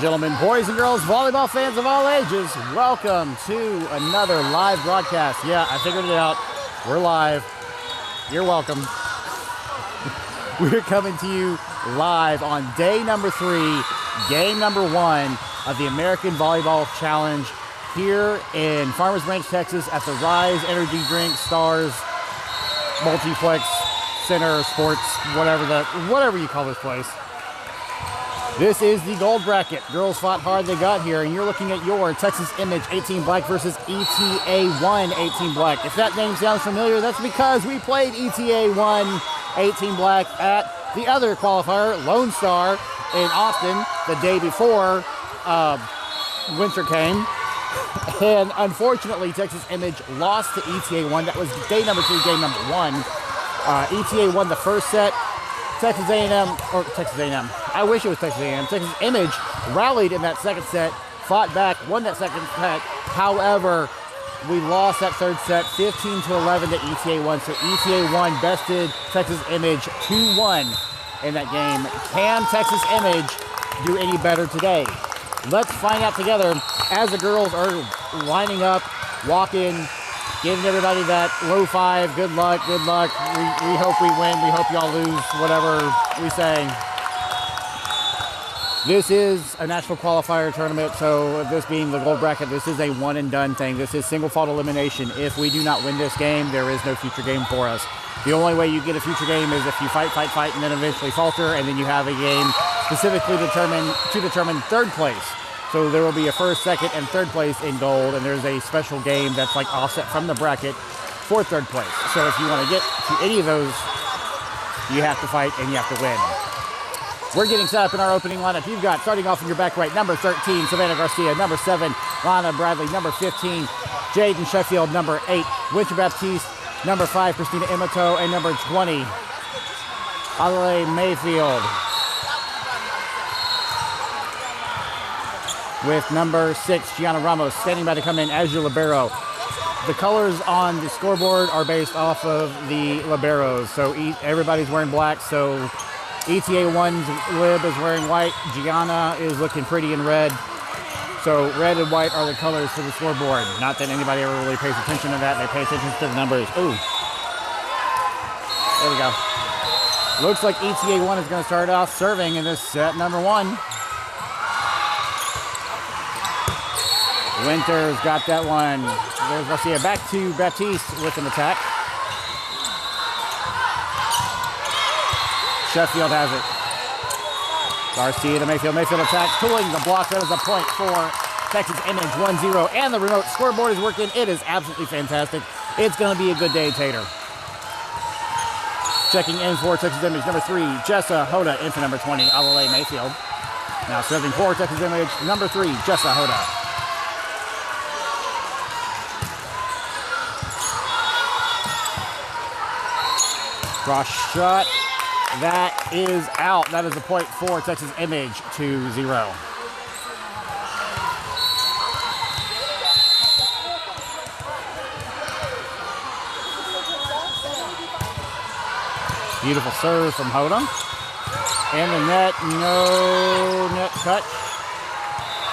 and gentlemen, boys and girls, volleyball fans of all ages, welcome to another live broadcast. Yeah, I figured it out. We're live. You're welcome. We're coming to you live on day number 3, game number 1 of the American Volleyball Challenge here in Farmers Branch, Texas at the Rise Energy Drink Stars Multiplex Center Sports, whatever you call this place. This is the gold bracket. Girls fought hard, they got here, and you're looking at your Texas Image 18 Black versus ETA1 18 Black. If that name sounds familiar, that's because we played ETA1 18 Black at the other qualifier, Lone Star, in Austin the day before winter came. And unfortunately, Texas Image lost to ETA1. That was day number 3, game number 1. ETA won the first set. Texas A&M, I wish it was Texas A&M. Texas Image rallied in that second set, fought back, won that second set. However, we lost that third set, 15-11 to ETA1. So ETA1 bested Texas Image 2-1 in that game. Can Texas Image do any better today? Let's find out together as the girls are lining up, walking, giving everybody that low 5, good luck, good luck. We hope we win, we hope y'all lose, whatever we say. This is a national qualifier tournament, so this being the gold bracket, this is a one and done thing. This is single fault elimination. If we do not win this game, there is no future game for us. The only way you get a future game is if you fight, and then eventually falter, and then you have a game specifically to determine third place. So there will be a first, second, and third place in gold, and there's a special game that's like offset from the bracket for third place. So if you want to get to any of those, you have to fight and you have to win. We're getting set up in our opening lineup. You've got, starting off in your back right, number 13, Savannah Garcia, number 7, Lana Bradley, number 15, Jaden Sheffield, number 8, Winter Baptiste, number 5, Christina Imoto, and number 20, Adelaide Mayfield. With number 6, Gianna Ramos, standing by to come in as your libero. The colors on the scoreboard are based off of the liberos. So everybody's wearing black, so ETA1's lib is wearing white. Gianna is looking pretty in red. So red and white are the colors for the scoreboard. Not that anybody ever really pays attention to that. They pay attention to the numbers. Ooh. There we go. Looks like ETA1 is going to start off serving in this set number 1. Winter's got that one. There's Garcia back to Baptiste with an attack. Sheffield has it. Garcia to Mayfield. Mayfield attacks, pulling the block. That is a point for Texas Image 1-0. And the remote scoreboard is working. It is absolutely fantastic. It's going to be a good day, Tater. Checking in for Texas Image, number 3, Jessa Hoda, in for number 20, Adelaide Mayfield. Now serving for Texas Image, number 3, Jessa Hoda. Cross shot, that is out. That is a point for Texas Image, 2-0. Beautiful serve from Hoda. And the net, no net cut.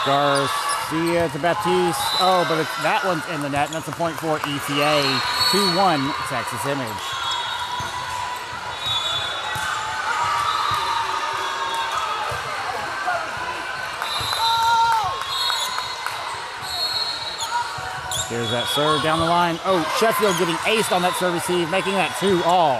Garcia to Baptiste. Oh, but that one's in the net, and that's a point for ETA, 2-1 Texas Image. Here's that serve down the line. Oh, Sheffield getting aced on that serve receive, making that 2-all.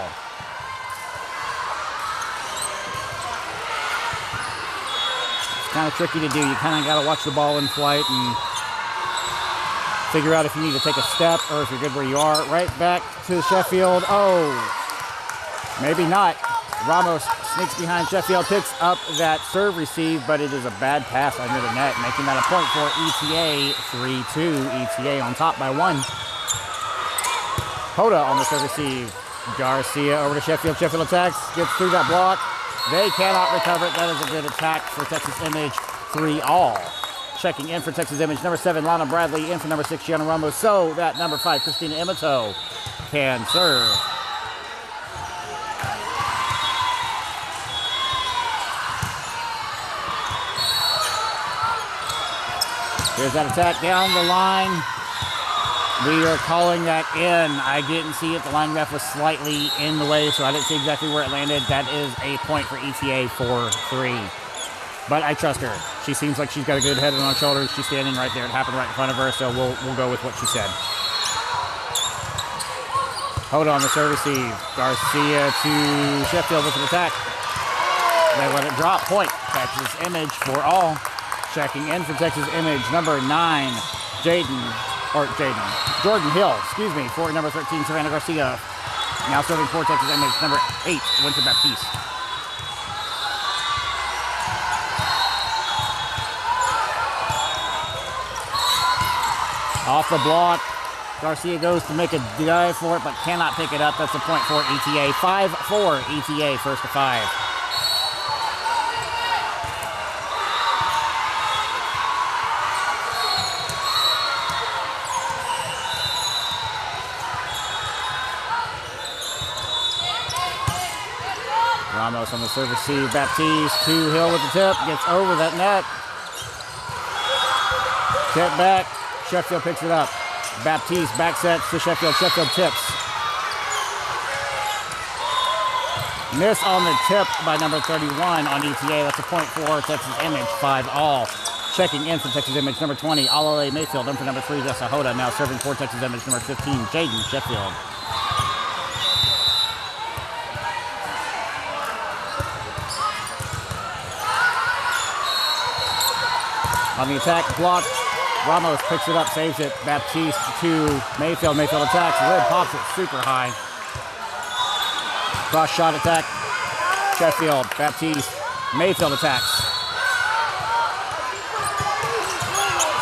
It's kind of tricky to do. You kind of got to watch the ball in flight and figure out if you need to take a step or if you're good where you are. Right back to Sheffield. Oh, maybe not. Ramos sneaks behind Sheffield, picks up that serve receive, but it is a bad pass under the net, making that a point for ETA, 3-2. ETA on top by 1. Hoda on the serve receive. Garcia over to Sheffield. Sheffield attacks, gets through that block. They cannot recover it. That is a good attack for Texas Image, 3-all. Checking in for Texas Image, number 7, Lana Bradley, in for number 6, Gianna Ramos. So that number 5, Christina Imoto, can serve. Here's that attack down the line. We are calling that in. I didn't see it. The line ref was slightly in the way, so I didn't see exactly where it landed. That is a point for ETA for 3. But I trust her. She seems like she's got a good head on her shoulders. She's standing right there. It happened right in front of her, so we'll go with what she said. Hold on the serve receive. Garcia to Sheffield with an attack. They let it drop. Point. Texas Image for all. Checking in for Texas Image, number 9, Jordan Hill, for number 13, Savannah Garcia. Now serving for Texas Image, number 8, Winter Baptiste. Off the block, Garcia goes to make a dive for it, but cannot pick it up. That's a point for ETA. 5-4, ETA, first to 5. Ramos on the serve receive. Baptiste to Hill with the tip. Gets over that net. Tip back. Sheffield picks it up. Baptiste back sets to Sheffield. Sheffield tips. Miss on the tip by number 31 on ETA. That's a point for Texas Image. 5-all. Checking in for Texas Image, number 20, Alale Mayfield. In for number 3, Jessa Hoda. Now serving for Texas Image, number 15, Jaden Sheffield. On the attack, block. Ramos picks it up, saves it. Baptiste to Mayfield. Mayfield attacks. Lid pops it super high. Cross shot attack. Sheffield. Baptiste. Mayfield attacks.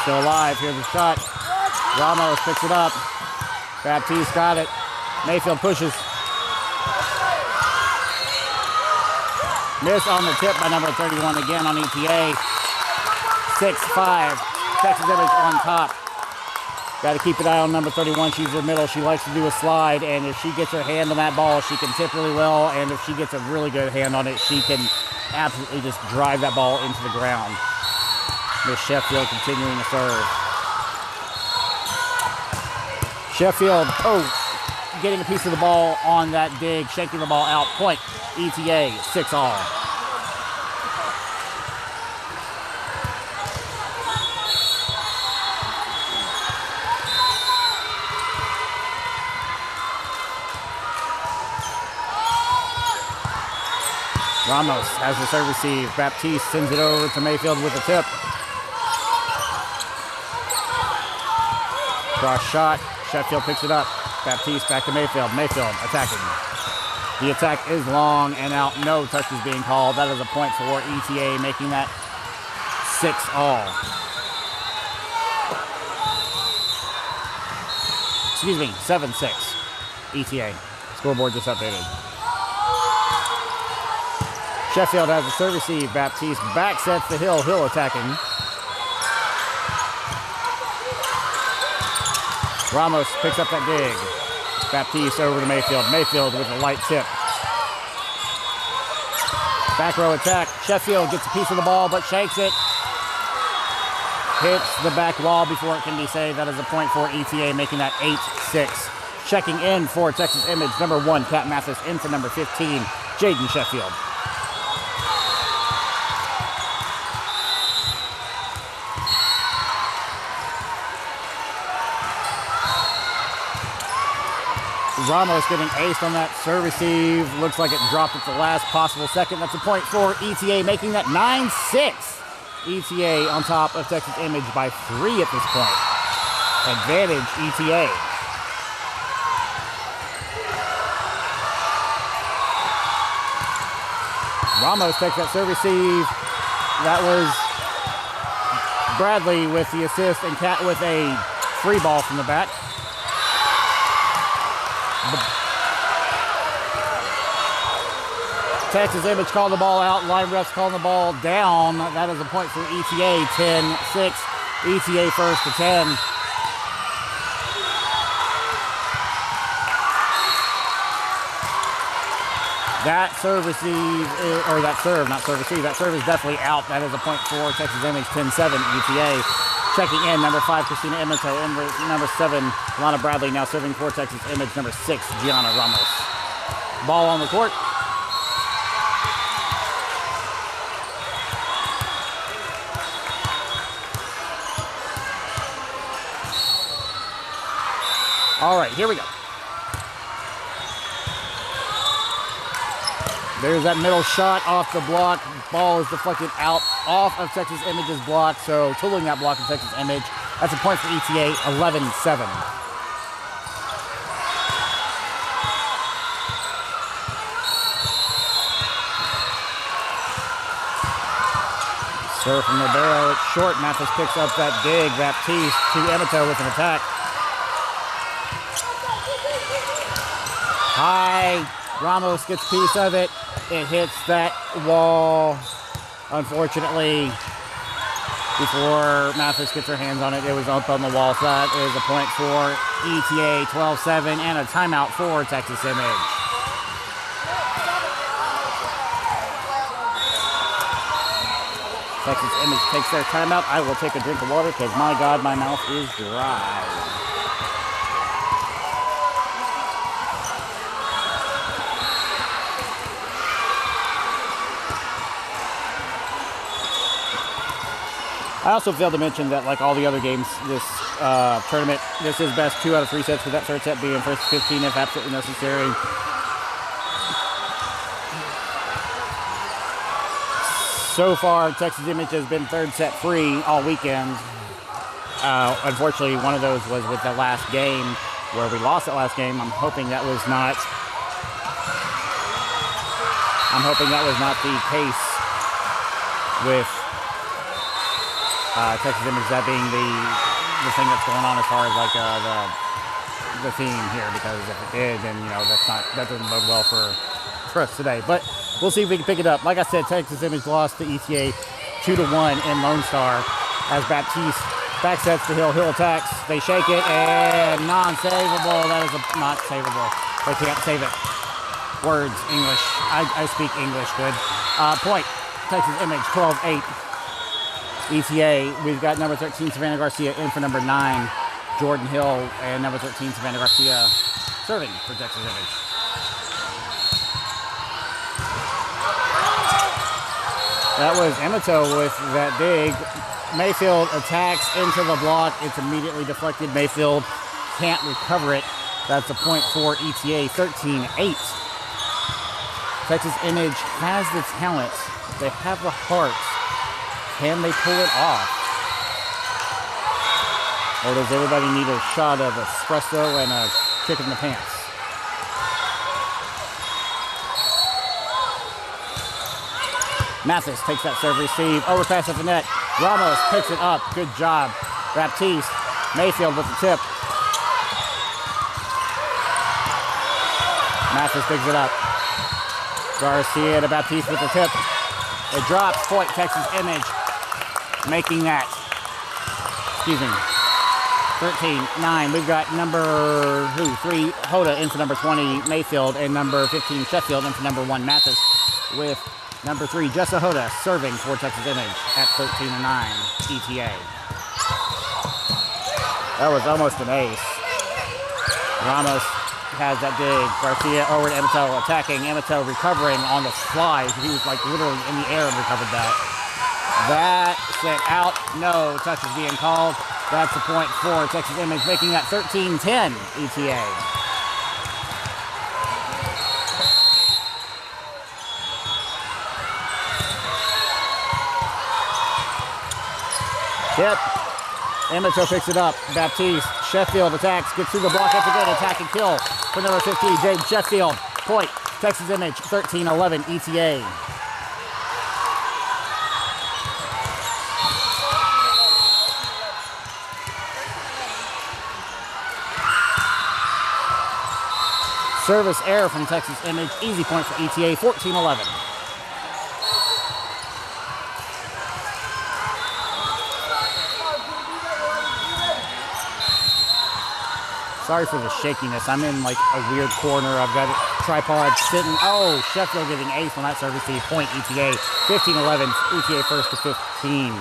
Still alive. Here's the shot. Ramos picks it up. Baptiste got it. Mayfield pushes. Miss on the tip by number 31 again on ETA. 6-5. Texas Image on top. Got to keep an eye on number 31. She's in the middle. She likes to do a slide, and if she gets her hand on that ball, she can tip really well, and if she gets a really good hand on it, she can absolutely just drive that ball into the ground. Miss Sheffield continuing to serve. Sheffield, getting a piece of the ball on that dig, shaking the ball out. Point, ETA, 6-all. Ramos has the serve receive. Baptiste sends it over to Mayfield with a tip. Cross shot. Sheffield picks it up. Baptiste back to Mayfield. Mayfield attacking. The attack is long and out. No touch is being called. That is a point for ETA, making that 6-all. Excuse me, 7-6. ETA. Scoreboard just updated. Sheffield has the serve receive. Baptiste back sets the Hill. Hill attacking. Ramos picks up that dig. Baptiste over to Mayfield. Mayfield with a light tip. Back row attack. Sheffield gets a piece of the ball but shakes it. Hits the back wall before it can be saved. That is a point for ETA, making that 8-6. Checking in for Texas Image, number 1, Kat Mathis. In for number 15, Jaden Sheffield. Ramos getting aced on that serve receive. Looks like it dropped at the last possible second. That's a point for ETA, making that 9-6. ETA on top of Texas Image by 3 at this point. Advantage ETA. Ramos takes that serve receive. That was Bradley with the assist and Kat with a free ball from the back. Texas Image called the ball out. Line refs calling the ball down. That is a point for ETA. 10-6. ETA first to 10. That serve receive, that serve is definitely out. That is a point for Texas Image. 10-7. ETA. Checking in, number 5, Christina Emento. Number 7, Lana Bradley, now serving for Texas Image. Number 6, Gianna Ramos. Ball on the court. All right, here we go. There's that middle shot off the block. Ball is deflected out off of Texas Image's block, so totaling that block of Texas Image. That's a point for ETA, 11-7. Serve from Ribeiro, it's short. Mathis picks up that dig. Baptiste to Emito with an attack. High. Ramos gets a piece of it. It hits that wall. Unfortunately, before Mathis gets her hands on it, it was up on the wall. So that is a point for ETA, 12-7, and a timeout for Texas Image. Texas Image takes their timeout. I will take a drink of water because, my God, my mouth is dry. I also failed to mention that, like all the other games this tournament, this is best 2 out of 3 sets, with that third set being first 15 if absolutely necessary. So far, Texas Image has been third set free all weekend. Unfortunately, one of those was with the last game where we lost that last game. I'm hoping that was not the case with Texas Image, that being the thing that's going on as far as like the theme here, because if it did, then that doesn't bode well for us today. But we'll see if we can pick it up. Like I said, Texas Image lost to ETA 2-1 in Lone Star as Baptiste backsets to Hill. Hill attacks. They shake it and non-savable. That is not savable. They can't save it. Words, English. I speak English good. Point. Texas Image 12-8. ETA, we've got number 13, Savannah Garcia, in for number 9, Jordan Hill, and number 13, Savannah Garcia, serving for Texas Image. That was Emito with that dig. Mayfield attacks into the block. It's immediately deflected. Mayfield can't recover it. That's a point for ETA, 13-8. Texas Image has the talent. They have the heart. Can they pull it off? Or does everybody need a shot of espresso and a kick in the pants? Mathis takes that serve receive. Overpass at the net. Ramos picks it up. Good job. Baptiste. Mayfield with the tip. Mathis picks it up. Garcia to Baptiste with the tip. It drops. Point Texas Image. Making that, 13-9. We've got number 3, Hoda, in for number 20, Mayfield, and number 15, Sheffield, in for number 1, Mathis, with number 3, Jessa Hoda, serving for Texas Image at 13-9, ETA. That was almost an ace. Ramos has that dig. Garcia over to Emito, attacking. Emito recovering on the fly. He was like literally in the air and recovered that. That sent out. No touch is being called. That's a point for Texas Image, making that 13-10 ETA. Yep. Emito picks it up. Baptiste. Sheffield attacks. Gets through the block. That's a good attack and kill for number 15, James Sheffield. Point. Texas Image, 13-11 ETA. Service error from Texas Image. Easy point for ETA, 14-11. Sorry for the shakiness. I'm in like a weird corner. I've got a tripod sitting. Oh, Sheffield getting ace on that service. Point ETA, 15-11. ETA first to 15.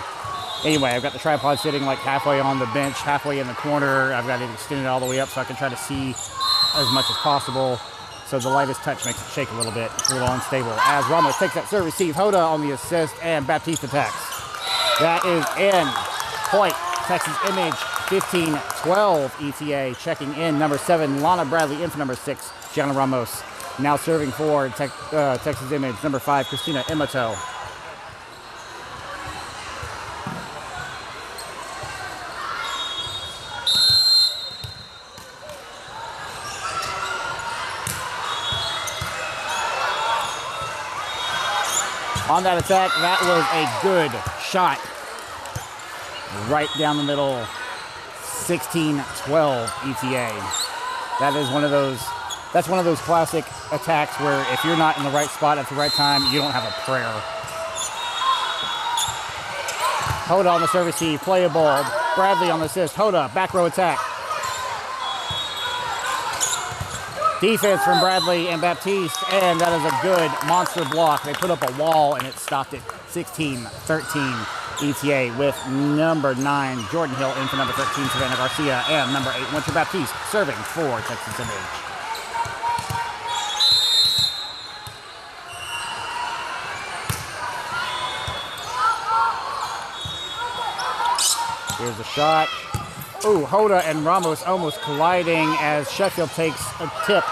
Anyway, I've got the tripod sitting like halfway on the bench, halfway in the corner. I've got it extended all the way up so I can try to see as much as possible. So the lightest touch makes it shake a little bit. It's a little unstable. As Ramos takes that serve receive, Hoda on the assist, and Baptiste attacks. That is in. Point. Texas Image 15-12 ETA. Checking in number 7, Lana Bradley. In for number 6, Gianna Ramos. Now serving for Texas Image, number 5, Christina Imoto. On that attack, that was a good shot. Right down the middle, 16-12 ETA. That is one of those, that's one of those classic attacks where if you're not in the right spot at the right time, you don't have a prayer. Hoda on the service receive, play a ball. Bradley on the assist, Hoda, back row attack. Defense from Bradley and Baptiste, and that is a good monster block. They put up a wall, and it stopped it. 16-13 ETA with number 9, Jordan Hill, in for number 13, Savannah Garcia, and number 8, Winter Baptiste, serving for Texas Image. Here's the shot. Ooh, Hoda and Ramos almost colliding as Sheffield takes a tip.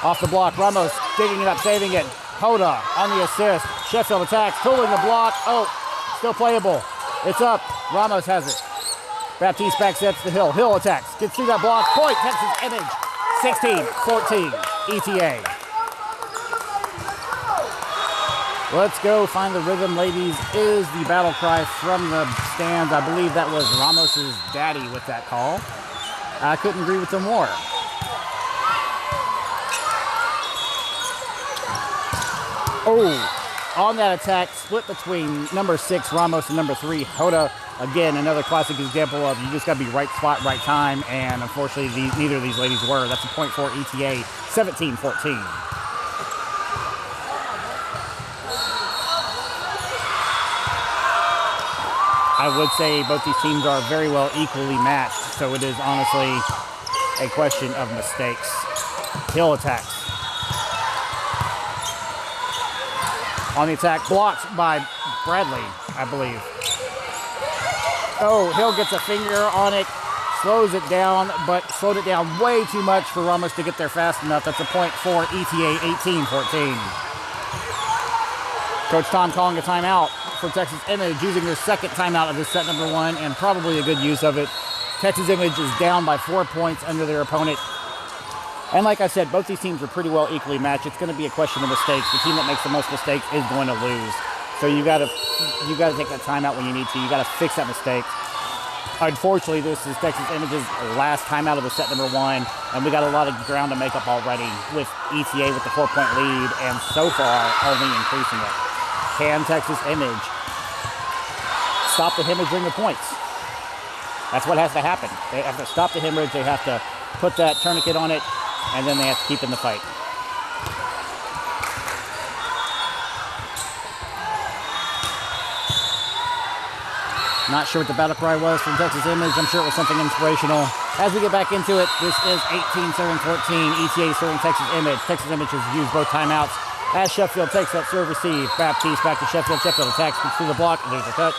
Off the block, Ramos digging it up, saving it. Hoda on the assist. Sheffield attacks, pulling the block. Oh, still playable. It's up. Ramos has it. Baptiste back sets to Hill. Hill attacks, gets through that block. Point, Texas Image. 16-14 ETA. Let's go find the rhythm, ladies, is the battle cry from the stands. I believe that was Ramos's daddy with that call. I couldn't agree with him more. Oh, on that attack, split between number 6, Ramos, and number 3, Hoda. Again, another classic example of you just got to be right spot, right time, and unfortunately, neither of these ladies were. That's a point for ETA, 17-14. I would say both these teams are very well equally matched, so it is honestly a question of mistakes. Hill attacks. On the attack, blocked by Bradley, I believe. Oh, Hill gets a finger on it, slows it down, but slowed it down way too much for Ramos to get there fast enough. That's a point for ETA, 18-14. Coach Tom calling a timeout for Texas Image, using their second timeout of this set number 1, and probably a good use of it. Texas Image is down by 4 points under their opponent. And like I said, both these teams are pretty well equally matched. It's going to be a question of mistakes. The team that makes the most mistakes is going to lose. So you got to take that timeout when you need to. You got to fix that mistake. Unfortunately, this is Texas Image's last timeout of the set number 1, and we got a lot of ground to make up already with ETA with the 4-point lead, and so far only increasing it. Can Texas Image stop the hemorrhaging of points? That's what has to happen. They have to stop the hemorrhage. They have to put that tourniquet on it, and then they have to keep in the fight. Not sure what the battle cry was from Texas Image. I'm sure it was something inspirational. As we get back into it, this is 18-7-14. ETA serving Texas Image. Texas Image has used both timeouts. As Sheffield takes that serve receive, Baptiste back to Sheffield. Sheffield attacks, gets through the block, and there's a touch.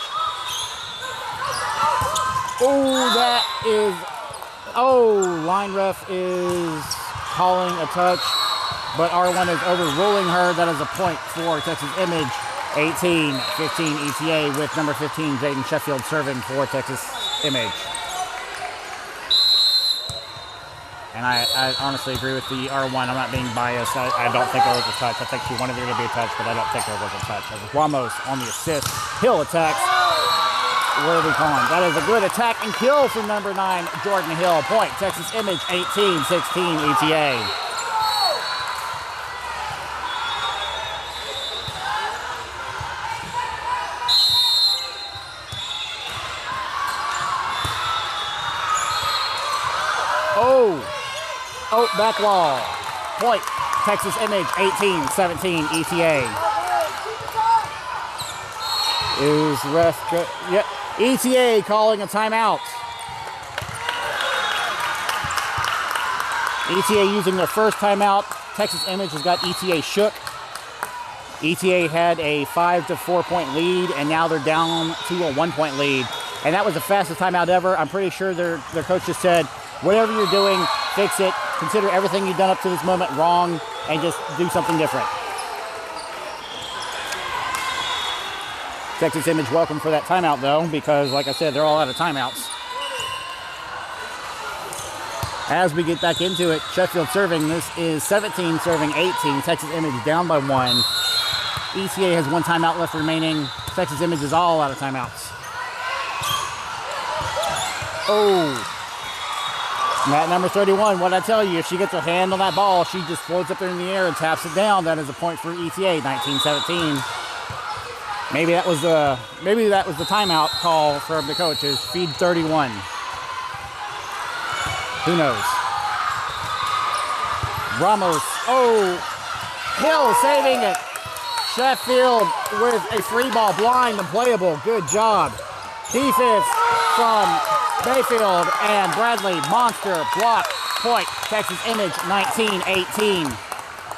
Oh, that is... Oh, line ref is calling a touch, but R1 is overruling her. That is a point for Texas Image. 18-15 ETA with number 15, Jaden Sheffield, serving for Texas Image. And I honestly agree with the R1. I'm not being biased. I don't think there was a touch. I think she wanted there to be a touch, but I don't think there was a touch. As Ramos on the assist. Hill attacks. What are we calling? That is a good attack and kill from number 9, Jordan Hill. Point, Texas Image, 18-16 ETA. Oh, back wall. Point, Texas Image, 18-17 ETA. Is ref... Yeah, ETA calling a timeout. ETA using their first timeout. Texas Image has got ETA shook. ETA had a 5 to 4 point lead, and now they're down to a 1 point lead. And that was the fastest timeout ever. I'm pretty sure their coach just said, whatever you're doing, fix it. Consider everything you've done up to this moment wrong, and just do something different. Texas Image welcome for that timeout, though, because, like I said, they're all out of timeouts. As we get back into it, Sheffield serving. This is 17 serving 18. Texas Image down by 1. ETA has 1 timeout left remaining. Texas Image is all out of timeouts. Oh. Mat number 31, what did I tell you? If she gets her hand on that ball, she just floats up there in the air and taps it down. That is a point for ETA, 19-17. Maybe that was the timeout call from the coaches. Feed 31. Who knows? Ramos. Oh, Hill saving it. Sheffield with a free ball, blind and playable. Good job. Defense from Mayfield and Bradley. Monster block. Point. Texas Image 19-18.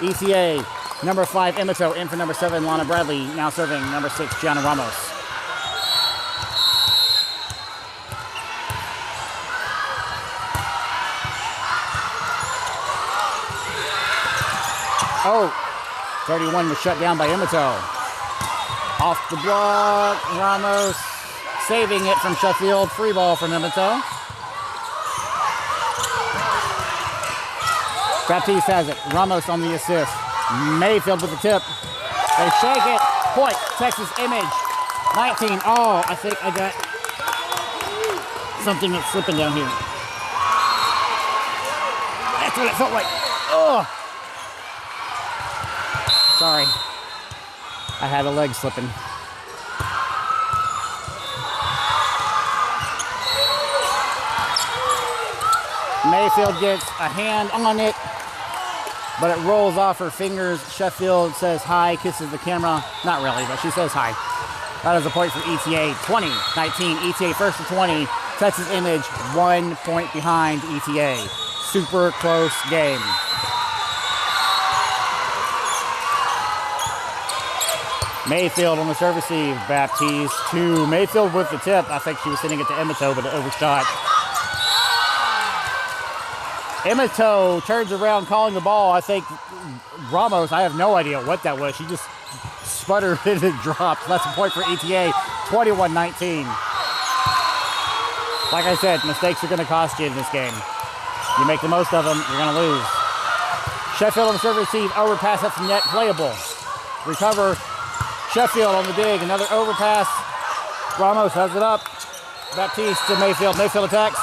ETA number 5 Emito in for number 7 Lana Bradley. Now serving number 6 Gianna Ramos. Oh, 31 was shut down by Emito. Off the block, Ramos saving it from Sheffield. Free ball from Emito. Baptiste has it. Ramos on the assist. Mayfield with the tip. They shake it. Point. Texas Image. 19. Oh, I think I got something that's slipping down here. That's what it felt like. Oh. Sorry. I had a leg slipping. Mayfield gets a hand on it, but it rolls off her fingers. Sheffield says hi, kisses the camera. Not really, but she says hi. That is a point for ETA. 20-19. ETA first to 20. Texas Image 1 point behind ETA. Super close game. Mayfield on the serve receive. Baptiste to Mayfield with the tip. I think she was sending it to Emito, but it overshot. Emito turns around calling the ball. I think Ramos, I have no idea what that was. She just sputtered and it dropped. That's a point for ETA. 21-19. Like I said, mistakes are going to cost you in this game. You make the most of them, you're going to lose. Sheffield on the serve receive. Overpass up from net. Playable. Recover. Sheffield on the dig, another overpass. Ramos has it up. Baptiste to Mayfield. Mayfield attacks.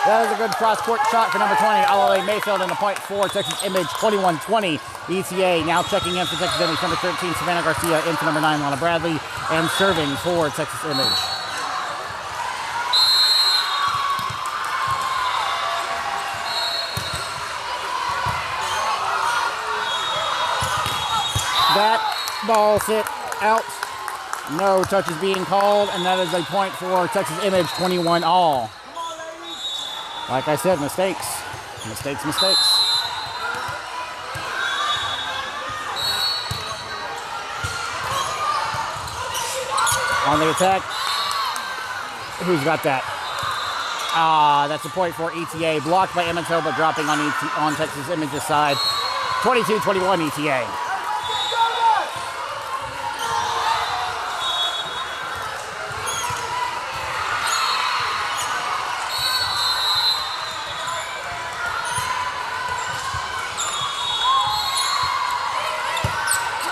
That is a good cross-court shot for number 20. Alale Mayfield and a point for Texas Image. 21-20. ETA now checking in for Texas Image. Number 13, Savannah Garcia in for number 9, Lana Bradley. And serving for Texas Image. That ball hit out. No touches being called, and that is a point for Texas Image. 21 all. Like I said, mistakes. Mistakes. On the attack. Who's got that? That's a point for ETA. Blocked by Emito, but dropping on Texas Image's side. 22-21 ETA.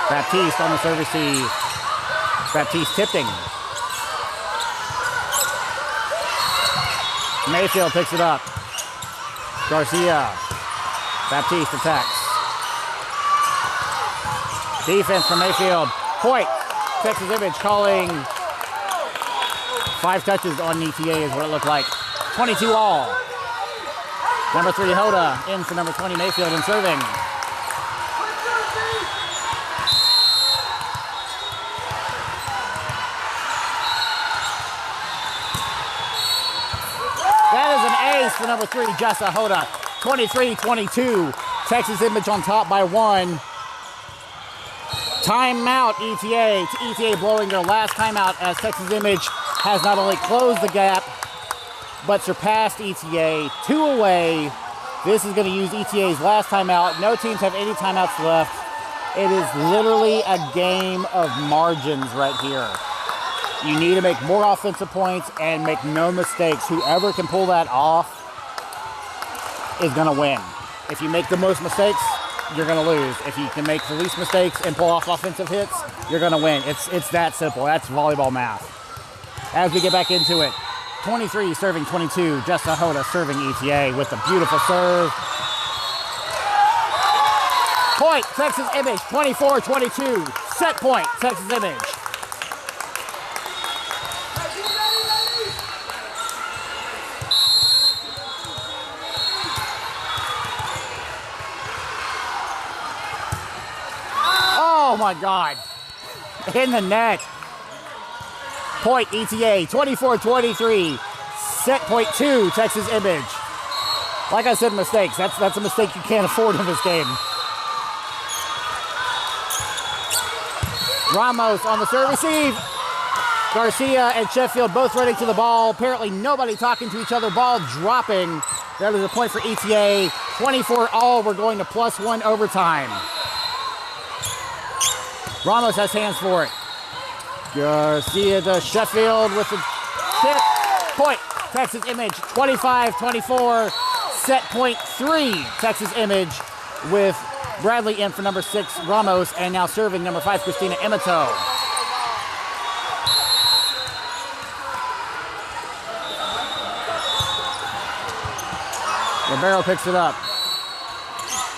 Baptiste on the serve receive. Baptiste tipping. Mayfield picks it up. Garcia. Baptiste attacks. Defense from Mayfield. Point. Texas Image calling 5 touches on ETA is what it looked like. 22 all. Number 3 Hoda in for number 20 Mayfield and serving. pass for number 3, Jessa Hoda. 23-22. Texas Image on top by 1. Timeout, ETA. ETA blowing their last timeout as Texas Image has not only closed the gap, but surpassed ETA. 2 away. This is going to use ETA's last timeout. No teams have any timeouts left. It is literally a game of margins right here. You need to make more offensive points and make no mistakes. Whoever can pull that off is going to win. If you make the most mistakes, you're going to lose. If you can make the least mistakes and pull off offensive hits, you're going to win. It's that simple. That's volleyball math. As we get back into it, 23 serving 22. Jessa Hoda serving ETA with a beautiful serve. Point, Texas Image, 24-22. Set point, Texas Image. Oh my God. In the net. Point, ETA, 24-23. Set point 2, Texas Image. Like I said, mistakes. That's a mistake you can't afford in this game. Ramos on the serve receive. Garcia and Sheffield both running to the ball. Apparently nobody talking to each other. Ball dropping. That is a point for ETA. 24 all. We're going to +1 overtime. Ramos has hands for it. Garcia to Sheffield with the tip. Point, Texas Image, 25-24. Set point 3, Texas Image with Bradley in for number 6, Ramos, and now serving number 5, Christina Emato. Ribeiro picks it up.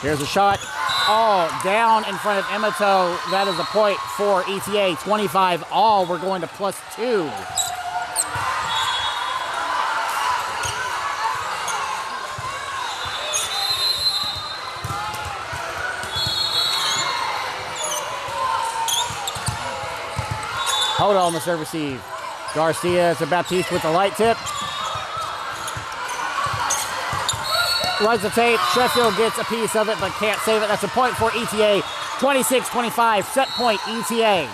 Here's a shot. Oh, down in front of Emato. That is a point for ETA. 25 all. We're going to +2. Hold on the serve receive. Garcia to Baptiste with the light tip. Runs the tape. Sheffield gets a piece of it but can't save it. That's a point for ETA. 26-25. Set point ETA.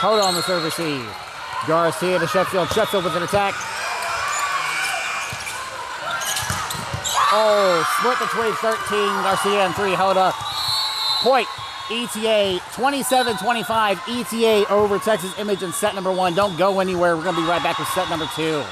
Hold on the serve receive. Garcia to Sheffield. Sheffield with an attack. Oh, split between 13. Garcia and 3. Hoda. Point. ETA 27-25. ETA over Texas Image in set number 1. Don't go anywhere. We're going to be right back with set number 2.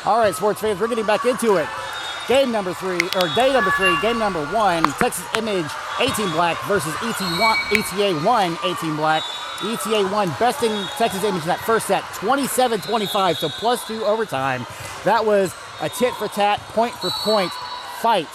All right, sports fans, we're getting back into it. Day number 1, Texas Image 18 black versus ETA1 18 black. ETA1 besting Texas Image in that first set, 27-25, so +2 overtime. That was a tit-for-tat, point-for-point fight.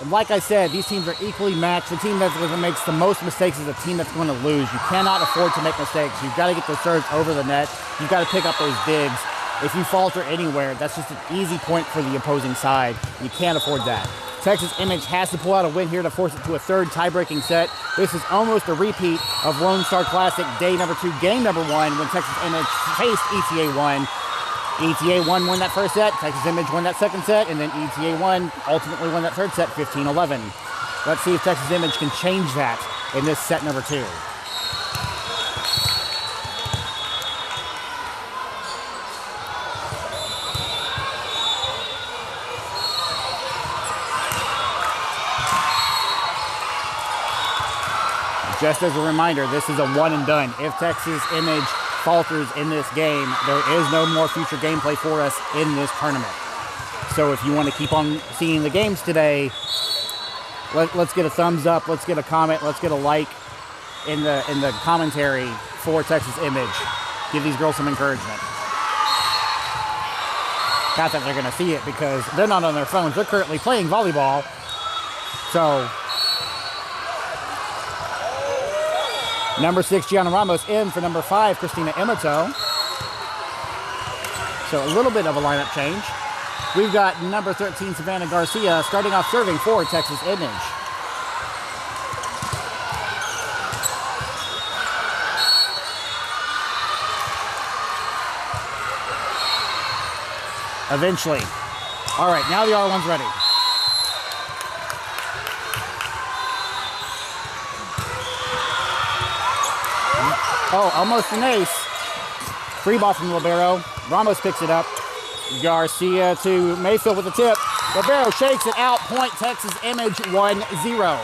And like I said, these teams are equally matched. The team that makes the most mistakes is the team that's going to lose. You cannot afford to make mistakes. You've got to get those serves over the net. You've got to pick up those digs. If you falter anywhere, that's just an easy point for the opposing side. You can't afford that. Texas Image has to pull out a win here to force it to a third tie-breaking set. This is almost a repeat of Lone Star Classic Day number 2, Game number 1, when Texas Image faced ETA1. ETA1 won that first set, Texas Image won that second set, and then ETA1 ultimately won that third set, 15-11. Let's see if Texas Image can change that in this set number 2. Just as a reminder, this is a one and done. If Texas Image falters in this game, there is no more future gameplay for us in this tournament. So if you want to keep on seeing the games today, let's get a thumbs up, let's get a comment, let's get a like in the commentary for Texas Image. Give these girls some encouragement. Not that they're going to see it because they're not on their phones. They're currently playing volleyball. So number 6, Gianna Ramos in for number 5, Christina Emato. So a little bit of a lineup change. We've got number 13, Savannah Garcia, starting off serving for Texas Image. Eventually. All right, now the R1's ready. Oh, almost an ace. Free ball from Libero. Ramos picks it up. Garcia to Mayfield with the tip. Libero shakes it out. Point Texas Image 1-0.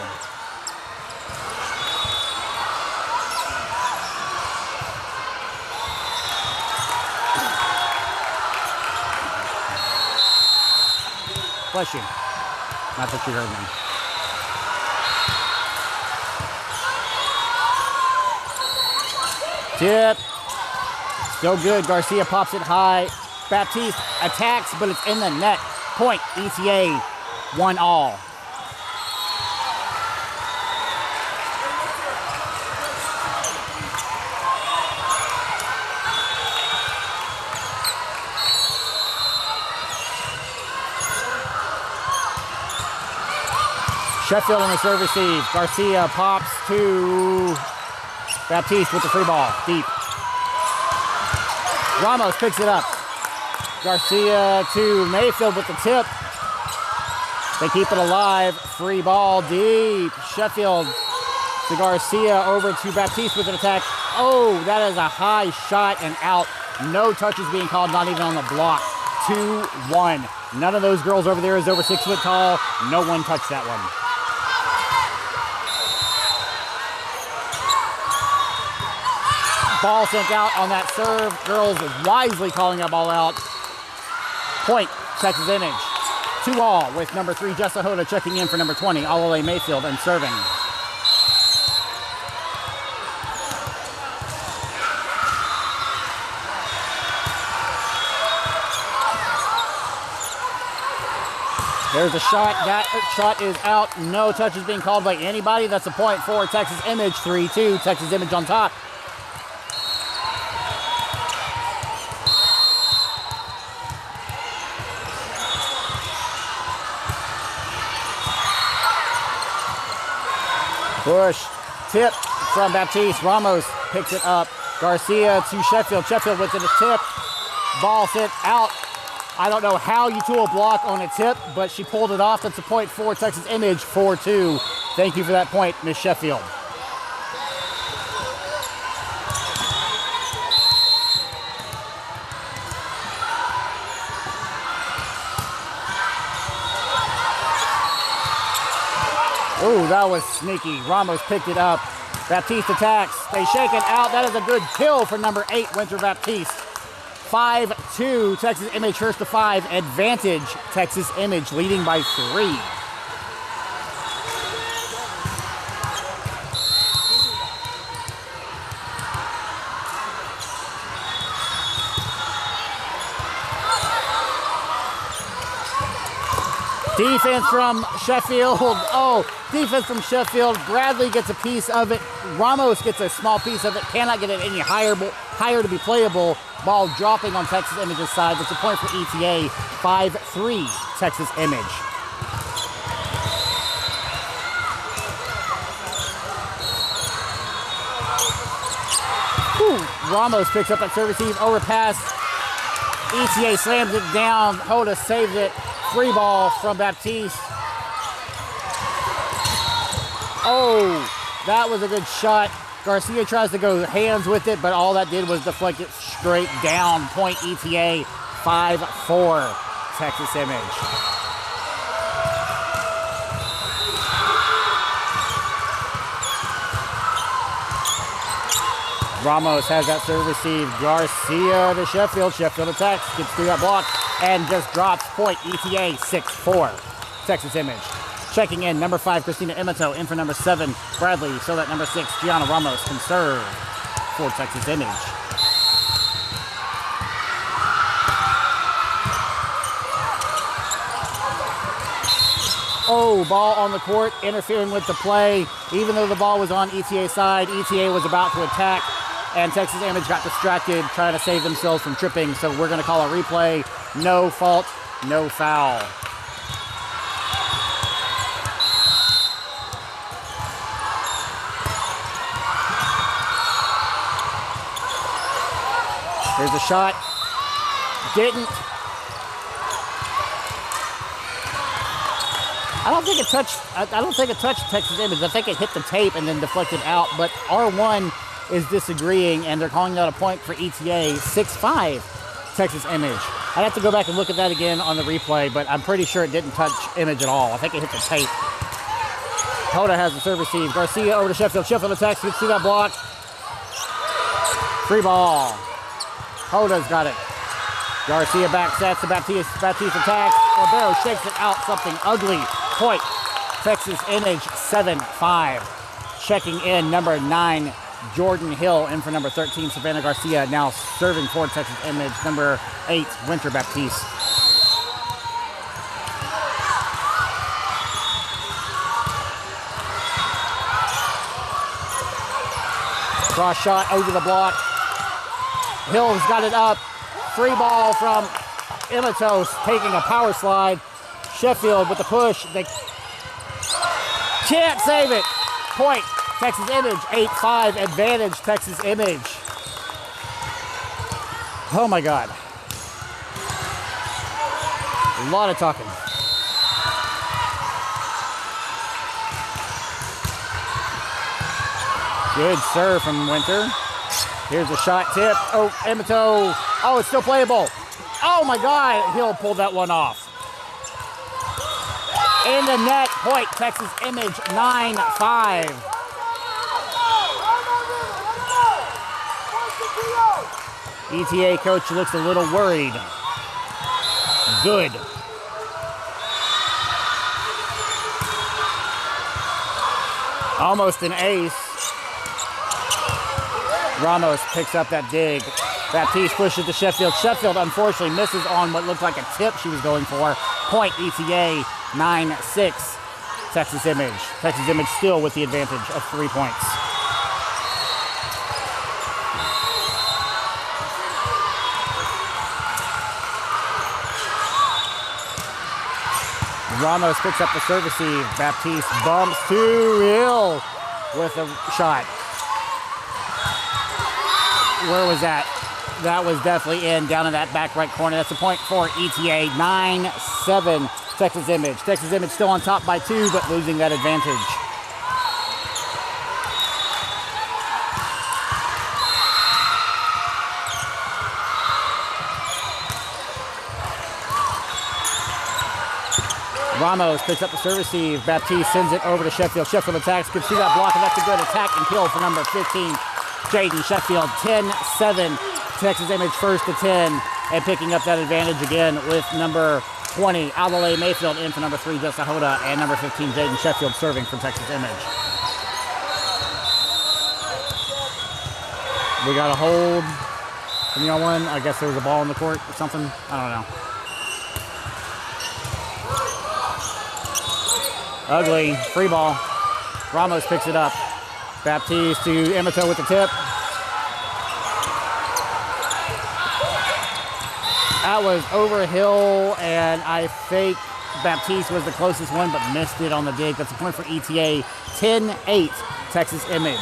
Bless you. Not that you heard me. Tip. Still good. Garcia pops it high. Baptiste attacks, but it's in the net. Point. ETA 1-all. Sheffield on the serve receive. Garcia pops to Baptiste with the free ball. Deep. Ramos picks it up. Garcia to Mayfield with the tip. They keep it alive. Free ball deep. Sheffield to Garcia over to Baptiste with an attack. Oh, that is a high shot and out. No touches being called, not even on the block. 2-1. None of those girls over there is over 6 foot tall. No one touched that one. Ball sent out on that serve. Girls wisely calling that ball out. Point, Texas Image. 2-all with number 3, Jessa Hoda checking in for number 20, Alale Mayfield, and serving. There's a shot. That shot is out. No touches being called by anybody. That's a point for Texas Image. 3-2. Texas Image on top. Push, tip from Baptiste. Ramos picks it up. Garcia to Sheffield. Sheffield with it, a tip. Ball sent out. I don't know how you tool a block on a tip, but she pulled it off. That's a point for Texas Image, 4-2. Thank you for that point, Miss Sheffield. Ooh, that was sneaky. Ramos picked it up. Baptiste attacks. They shake it out. That is a good kill for number 8, Winter Baptiste. 5-2, Texas Image first to 5. Advantage, Texas Image leading by 3. Defense from Sheffield. Oh, defense from Sheffield. Bradley gets a piece of it. Ramos gets a small piece of it. Cannot get it any higher to be playable. Ball dropping on Texas Image's side. That's a point for ETA. 5-3, Texas Image. Whew. Ramos picks up that service receive. Overpass. ETA slams it down. Hoda saves it. Free ball from Baptiste. Oh, that was a good shot. Garcia tries to go hands with it, but all that did was deflect it straight down. Point ETA, 5-4, Texas Image. Ramos has that serve received. Garcia to Sheffield. Sheffield attacks, gets through that block, and just drops. Point ETA, 6-4, Texas Image. Checking in, number 5, Christina Emato. In for number 7, Bradley. So that number 6, Gianna Ramos, can serve for Texas Image. Oh, ball on the court, interfering with the play. Even though the ball was on ETA side, ETA was about to attack, and Texas Image got distracted trying to save themselves from tripping. So we're going to call a replay. No fault, no foul. Here's a shot. Didn't. I don't think it touched Texas Image. I think it hit the tape and then deflected out. But R1 is disagreeing, and they're calling that a point for ETA. 6-5, Texas Image. I'd have to go back and look at that again on the replay, but I'm pretty sure it didn't touch Image at all. I think it hit the tape. Hoda has the serve receive. Garcia over to Sheffield. Sheffield attacks. You can see that block. Free ball. Hoda's got it. Garcia back sets to Baptiste. Baptiste attacks. Ribeiro shakes it out. Something ugly. Point. Texas Image 7-5. Checking in, number 9, Jordan Hill. In for number 13, Savannah Garcia. Now serving for Texas Image, number 8, Winter Baptiste. Cross shot over the block. Hill's got it up. Free ball from Ematos, taking a power slide. Sheffield with the push. They can't save it. Point, Texas Image, 8-5, advantage, Texas Image. Oh my God. A lot of talking. Good serve from Winter. Here's a shot tip. Oh, Emato. Oh, it's still playable. Oh my God, Hill pulled that one off. In the net, point, Texas Image, 9-5. ETA coach looks a little worried. Good. Almost an ace. Ramos picks up that dig. Baptiste pushes to Sheffield. Sheffield unfortunately misses on what looked like a tip she was going for. Point ETA, 9-6. Texas Image. Texas Image still with the advantage of 3 points. Ramos picks up the serve receive. Baptiste bumps to Hill with a shot. Where was that? That was definitely in, down in that back right corner. That's a point for ETA, 9-7, Texas Image. Texas Image still on top by 2, but losing that advantage. Ramos picks up the serve receive. Baptiste sends it over to Sheffield. Sheffield attacks. Can see that block, and that's a good attack and kill for number 15, Jaden Sheffield. 10-7, Texas Image first to 10 and picking up that advantage again with number 20, Alale Mayfield in for number 3, Jessa Hoda, and number 15, Jaden Sheffield serving from Texas Image. We got a hold from the ETA1. I guess there was a ball in the court or something. I don't know. Ugly. Free ball. Ramos picks it up. Baptiste to Emito with the tip. That was over Hill, and I think Baptiste was the closest one, but missed it on the dig. That's a point for ETA. 10-8, Texas Image.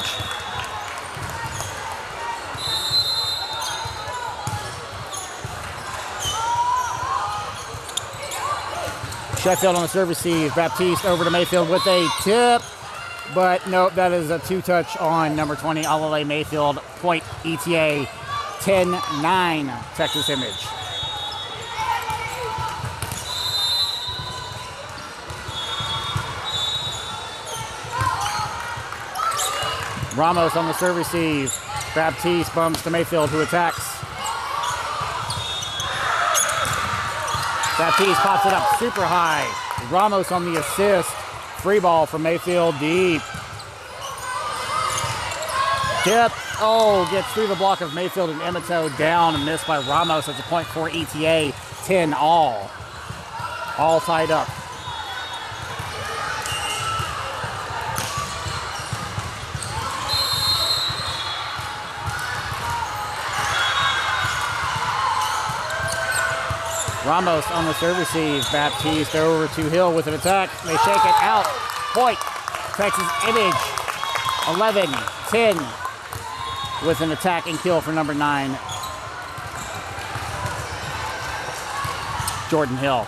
Sheffield on the serve receive. Baptiste over to Mayfield with a tip. But nope, that is a two-touch on number 20, Alale Mayfield. Point ETA. 10-9, Texas Image. Ramos on the serve receive. Baptiste bumps to Mayfield, who attacks. Baptiste pops it up super high. Ramos on the assist. Free ball from Mayfield deep. Tip. Oh, gets through the block of Mayfield and Emito, down and missed by Ramos. That's a point for ETA. 10 all. All tied up. Ramos on the serve receive. Baptiste over to Hill with an attack. They shake it out. Point. Texas Image. 11-10 with an attack and kill for number 9, Jordan Hill.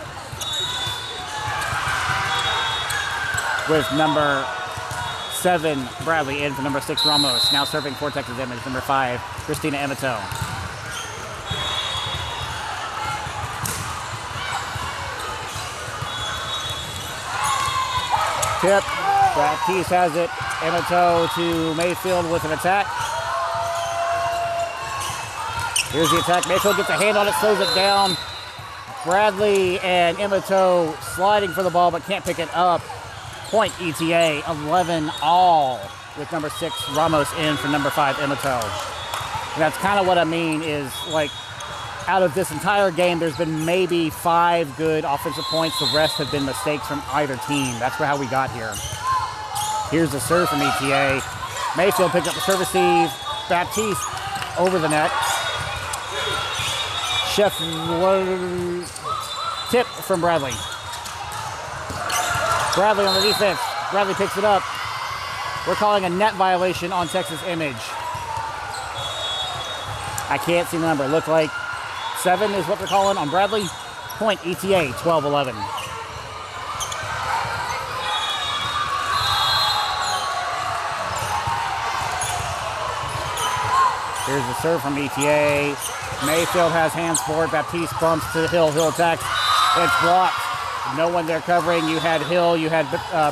With number 7, Bradley in for number 6, Ramos. Now serving for Texas Image. Number 5, Christina Emito. Tip. Baptiste has it. Emito to Mayfield with an attack. Here's the attack. Mayfield gets a hand on it, slows it down. Bradley and Emito sliding for the ball but can't pick it up. Point ETA. 11 all with number 6 Ramos in for number 5 Emito. And that's kind of what I mean is, like, out of this entire game, there's been maybe 5 good offensive points. The rest have been mistakes from either team. That's how we got here. Here's the serve from ETA. Mayfield picked up the serve receive. Baptiste over the net. Tip from Bradley. Bradley on the defense. Bradley picks it up. We're calling a net violation on Texas Image. I can't see the number. It looked like 7 is what they're calling on Bradley. Point ETA. 12-11. Here's the serve from ETA. Mayfield has hands for it. Baptiste bumps to Hill. Hill attacks. It's blocked. No one there covering. You had Hill, you had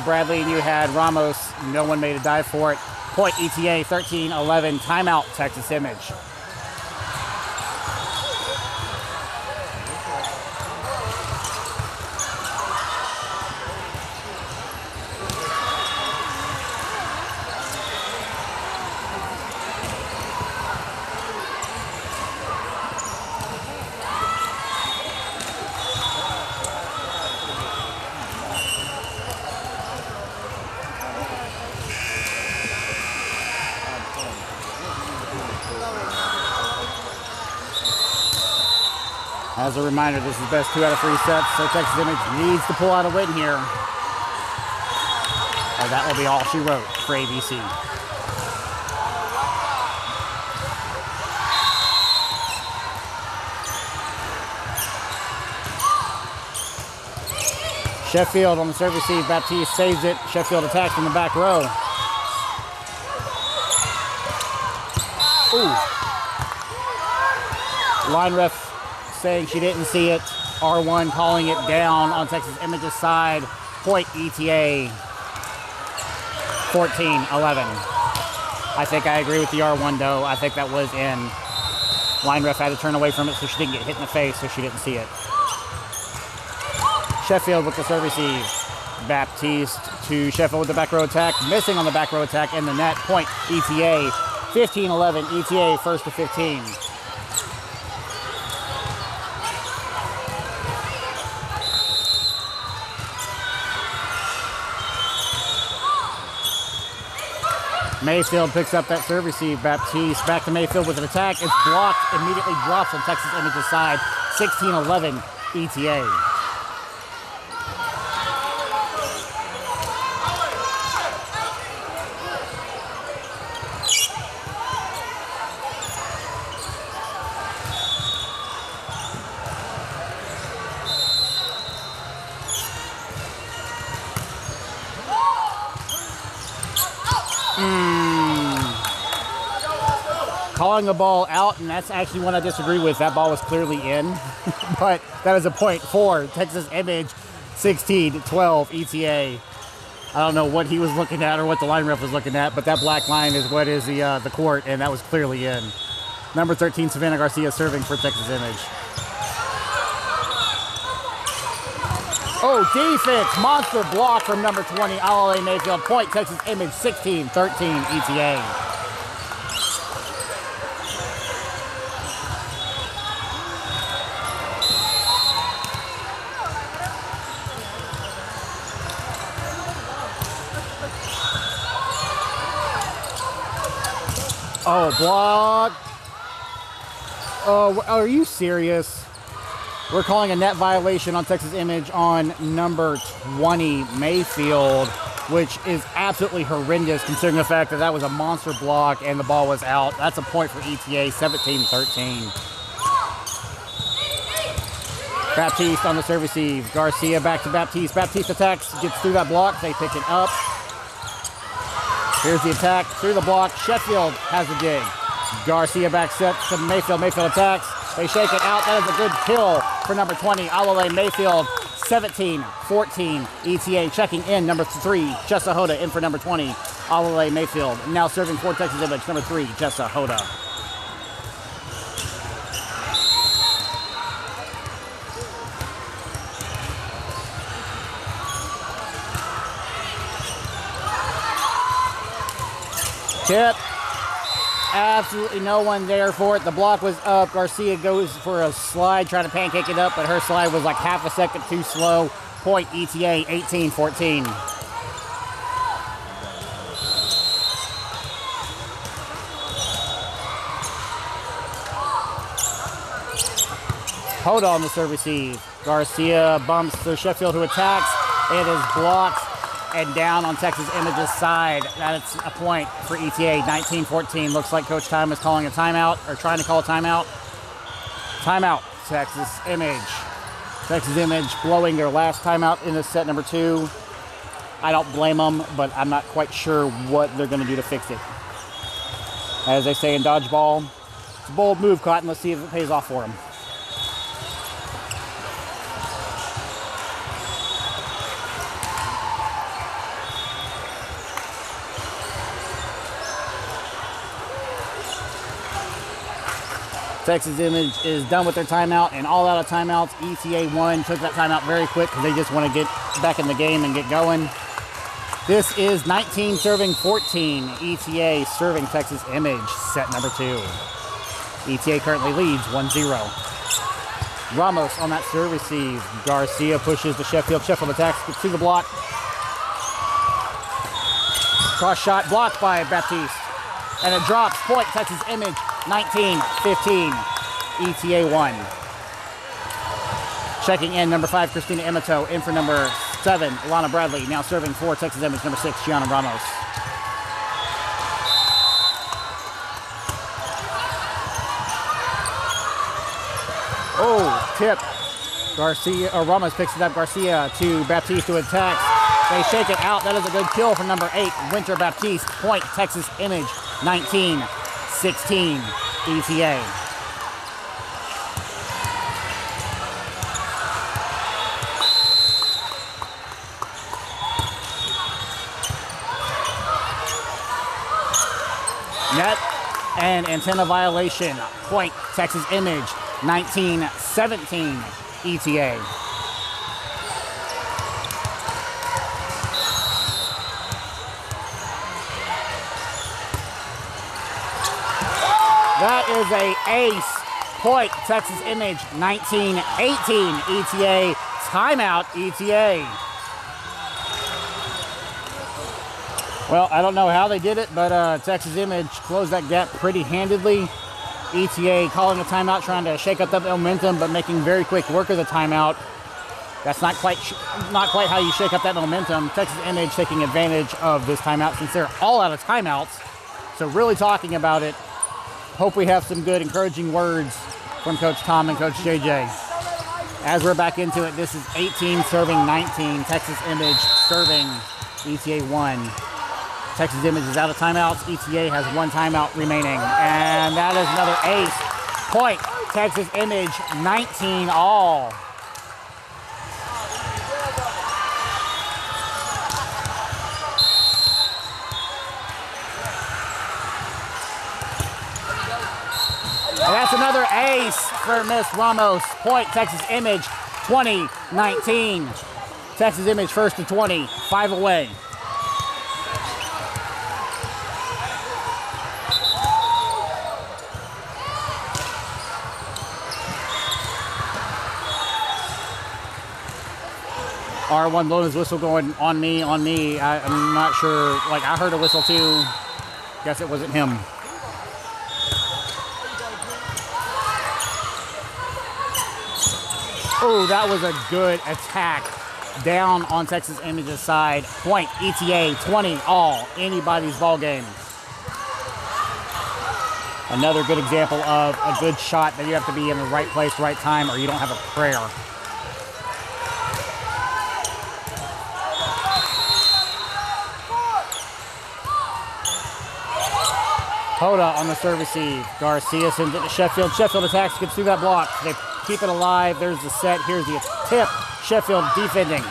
Bradley, and you had Ramos. No one made a dive for it. Point ETA. 13-11. Timeout, Texas Image. As a reminder, this is best 2 out of 3 sets, so Texas Image needs to pull out a win here. Or that will be all she wrote for AVC. Sheffield on the serve receive. Baptiste saves it. Sheffield attacks from the back row. Ooh. Line ref saying she didn't see it. R1 calling it down on Texas Image's side. Point ETA. 14-11. I think I agree with the R1 though. I think that was in. Line ref had to turn away from it so she didn't get hit in the face, so she didn't see it. Sheffield with the serve receive. Baptiste to Sheffield with the back row attack. Missing on the back row attack in the net. Point ETA. 15-11. ETA first to 15. Mayfield picks up that serve receive. Baptiste back to Mayfield with an attack. It's blocked. Immediately drops on Texas Image's side. 16-11 ETA. Calling the ball out, and that's actually one I disagree with. That ball was clearly in, but that is a point for Texas Image. 16-12 ETA. I don't know what he was looking at or what the line ref was looking at, but that black line is what is the court, and that was clearly in. Number 13, Savannah Garcia serving for Texas Image. Oh, defense, monster block from number 20, Alale Mayfield. Point, Texas Image, 16-13 ETA. Oh, block. Oh, are you serious? We're calling a net violation on Texas Image on number 20, Mayfield, which is absolutely horrendous considering the fact that that was a monster block and the ball was out. That's a point for ETA, 17-13. Baptiste on the serve receive. Garcia back to Baptiste. Baptiste attacks, gets through that block. They pick it up. Here's the attack through the block. Sheffield has the dig. Garcia back set to Mayfield. Mayfield attacks. They shake it out. That is a good kill for number 20, Alale Mayfield. 17-14 ETA. Checking in number 3, Jessa Hoda in for number 20, Alale Mayfield. Now serving for Texas Image, number 3, Jessa Hoda. Tip. Absolutely no one there for it. The block was up. Garcia goes for a slide, trying to pancake it up, but her slide was like half a second too slow. Point ETA, 18-14. Hold on the serve receive. Garcia bumps to Sheffield, who attacks. It is blocked and down on Texas Image's side. That's a point for ETA, 19-14. Looks like Coach Time is calling a timeout, or trying to call a timeout. Timeout, Texas Image. Texas Image blowing their last timeout in this set number 2. I don't blame them, but I'm not quite sure what they're going to do to fix it. As they say in dodgeball, it's a bold move, Cotton. Let's see if it pays off for them. Texas Image is done with their timeout and all out of timeouts. ETA1 took that timeout very quick because they just want to get back in the game and get going. This is 19 serving 14. ETA serving Texas Image, set number 2. ETA currently leads 1-0. Ramos on that serve receive. Garcia pushes to Sheffield. Sheffield attacks, gets to the block. Cross shot blocked by Baptiste. And it drops. Point, Texas Image, 19-15. ETA 1. Checking in, number 5, Christina Emato. In for number 7, Alana Bradley. Now serving for Texas Image, number 6, Gianna Ramos. Oh, tip. Garcia, or Ramos picks it up. Garcia to Baptiste to attack. They shake it out. That is a good kill for number 8, Winter Baptiste. Point, Texas Image, 19-16 ETA. Net and antenna violation. Point, Texas Image, 19-17 ETA. That is a ace. Point, Texas Image, 19-18 ETA. Timeout, ETA. Well, I don't know how they did it, but Texas Image closed that gap pretty handedly. ETA calling a timeout, trying to shake up the momentum, but making very quick work of the timeout. That's not quite how you shake up that momentum. Texas Image taking advantage of this timeout since they're all out of timeouts. So really talking about it. Hope we have some good encouraging words from Coach Tom and Coach JJ. As we're back into it, this is 18 serving 19. Texas Image serving ETA1. Texas Image is out of timeouts. ETA has one timeout remaining. And that is another ace. Point, Texas Image, 19 all. And that's another ace for Miss Ramos. Point, Texas Image, 20-19. Texas Image first to 20, 5 away. R1 blowing his whistle going on me. I'm not sure. Like, I heard a whistle too. Guess it wasn't him. Oh, that was a good attack down on Texas Image's side. Point, ETA, 20 all. Anybody's ball game. Another good example of a good shot that you have to be in the right place, right time, or you don't have a prayer. Hoda on the serve receive. Garcia sends it to Sheffield. Sheffield attacks, gets through that block. They keep it alive. There's the set. Here's the tip. Sheffield defending.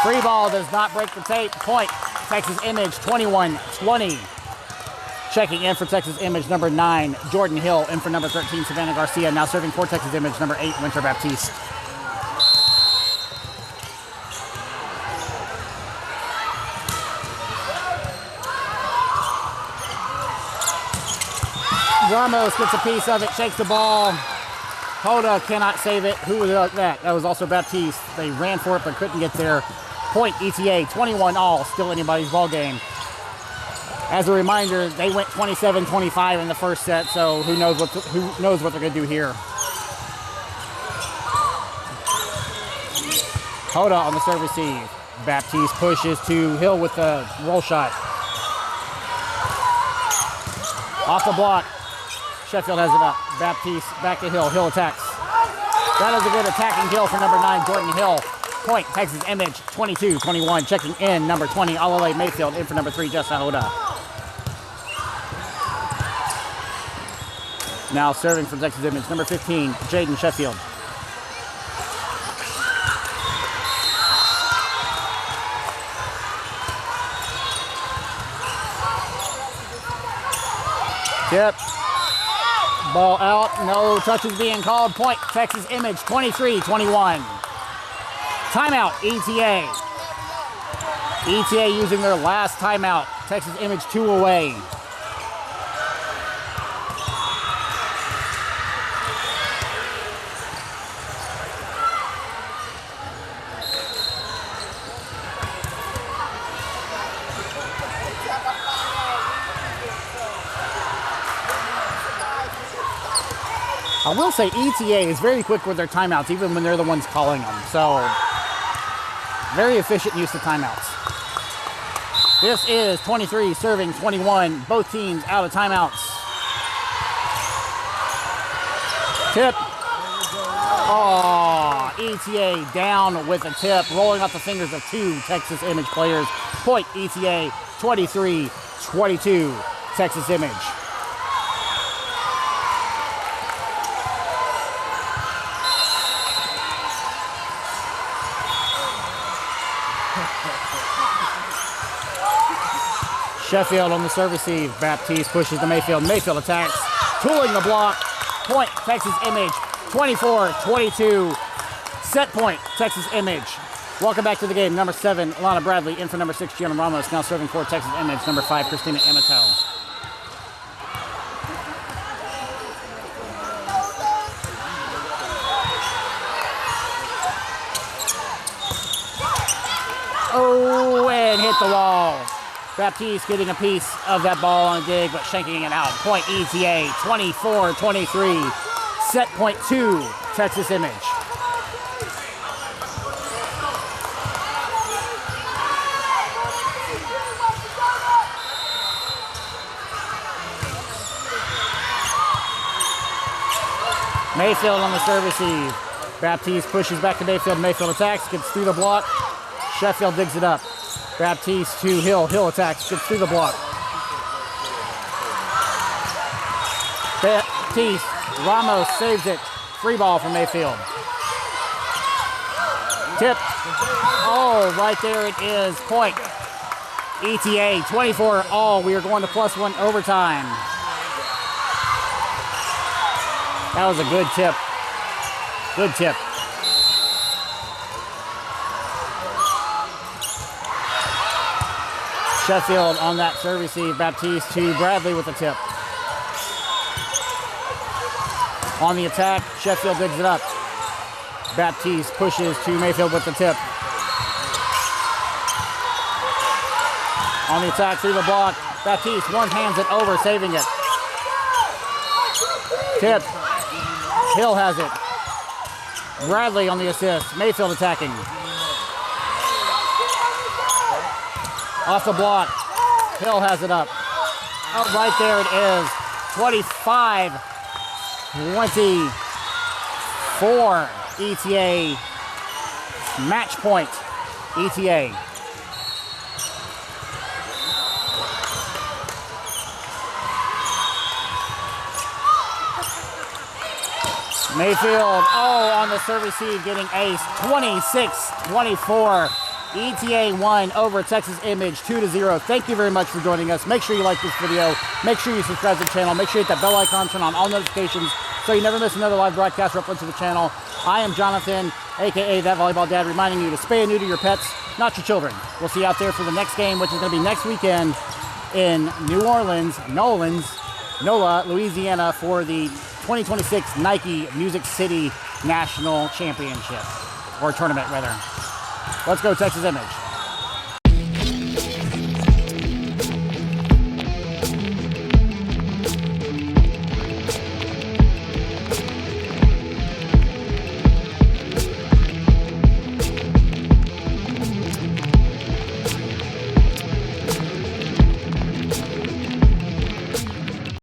Free ball does not break the tape. Point, Texas Image, 21-20. Checking in for Texas Image, number 9, Jordan Hill. In for number 13, Savannah Garcia. Now serving for Texas Image, number 8, Winter Baptiste. Ramos gets a piece of it, shakes the ball. Hoda cannot save it. Who was that? That was also Baptiste. They ran for it but couldn't get there. Point, ETA, 21 all. Still anybody's ball game. As a reminder, they went 27-25 in the first set, so who knows what they're going to do here. Hoda on the serve receive. Baptiste pushes to Hill with the roll shot. Off the block. Sheffield has it up. Baptiste back to Hill. Hill attacks. That is a good attacking kill for number 9, Jordan Hill. Point, Texas Image, 22-21. Checking in, number 20, Alale Mayfield. In for number 3, Justin Hoda. Now serving from Texas Image, number 15, Jaden Sheffield. Tip. Ball out. No touches being called. Point, Texas Image, 23-21. Timeout, ETA. ETA using their last timeout. Texas Image 2 away. I will say ETA is very quick with their timeouts, even when they're the ones calling them. So, very efficient use of timeouts. This is 23 serving 21. Both teams out of timeouts. Tip. Oh, ETA down with a tip, rolling off the fingers of 2 Texas Image players. Point, ETA 23-22, Texas Image. Sheffield on the serve receive. Baptiste pushes to Mayfield. Mayfield attacks, tooling the block. Point, Texas Image, 24-22. Set point, Texas Image. Welcome back to the game. Number 7, Alana Bradley, in for number 6, Gianna Ramos, now serving for Texas Image. Number 5, Christina Amato. Oh, and hit the wall. Baptiste getting a piece of that ball on a dig, but shanking it out. Point ETA, 24-23. Set point 2, Texas Image. Mayfield on the serve receive. Baptiste pushes back to Mayfield. Mayfield attacks, gets through the block. Sheffield digs it up. Baptiste to Hill. Hill attacks, gets through the block. Baptiste, Ramos saves it. Free ball from Mayfield. Tip. Oh, right there it is. Point. ETA, 24 all. We are going to +1 overtime. That was a good tip. Good tip. Sheffield on that serve receive. Baptiste to Bradley with the tip. On the attack, Sheffield digs it up. Baptiste pushes to Mayfield with the tip. On the attack through the block. Baptiste one-hands it over, saving it. Tip. Hill has it. Bradley on the assist. Mayfield attacking. Off the block. Hill has it up. Oh, right there it is. 25-24. ETA. Match point. ETA. Mayfield, on the serve receive, getting ace, 26-24. ETA1 over Texas Image, 2-0. Thank you very much for joining us. Make sure you like this video. Make sure you subscribe to the channel. Make sure you hit that bell icon, turn on all notifications so you never miss another live broadcast or upload to the channel. I am Jonathan, a.k.a. That Volleyball Dad, reminding you to spay and neuter your pets, not your children. We'll see you out there for the next game, which is going to be next weekend in New Orleans, NOLA, Louisiana, for the 2026 Nike Music City National Championship, or tournament rather. Let's go Texas Image.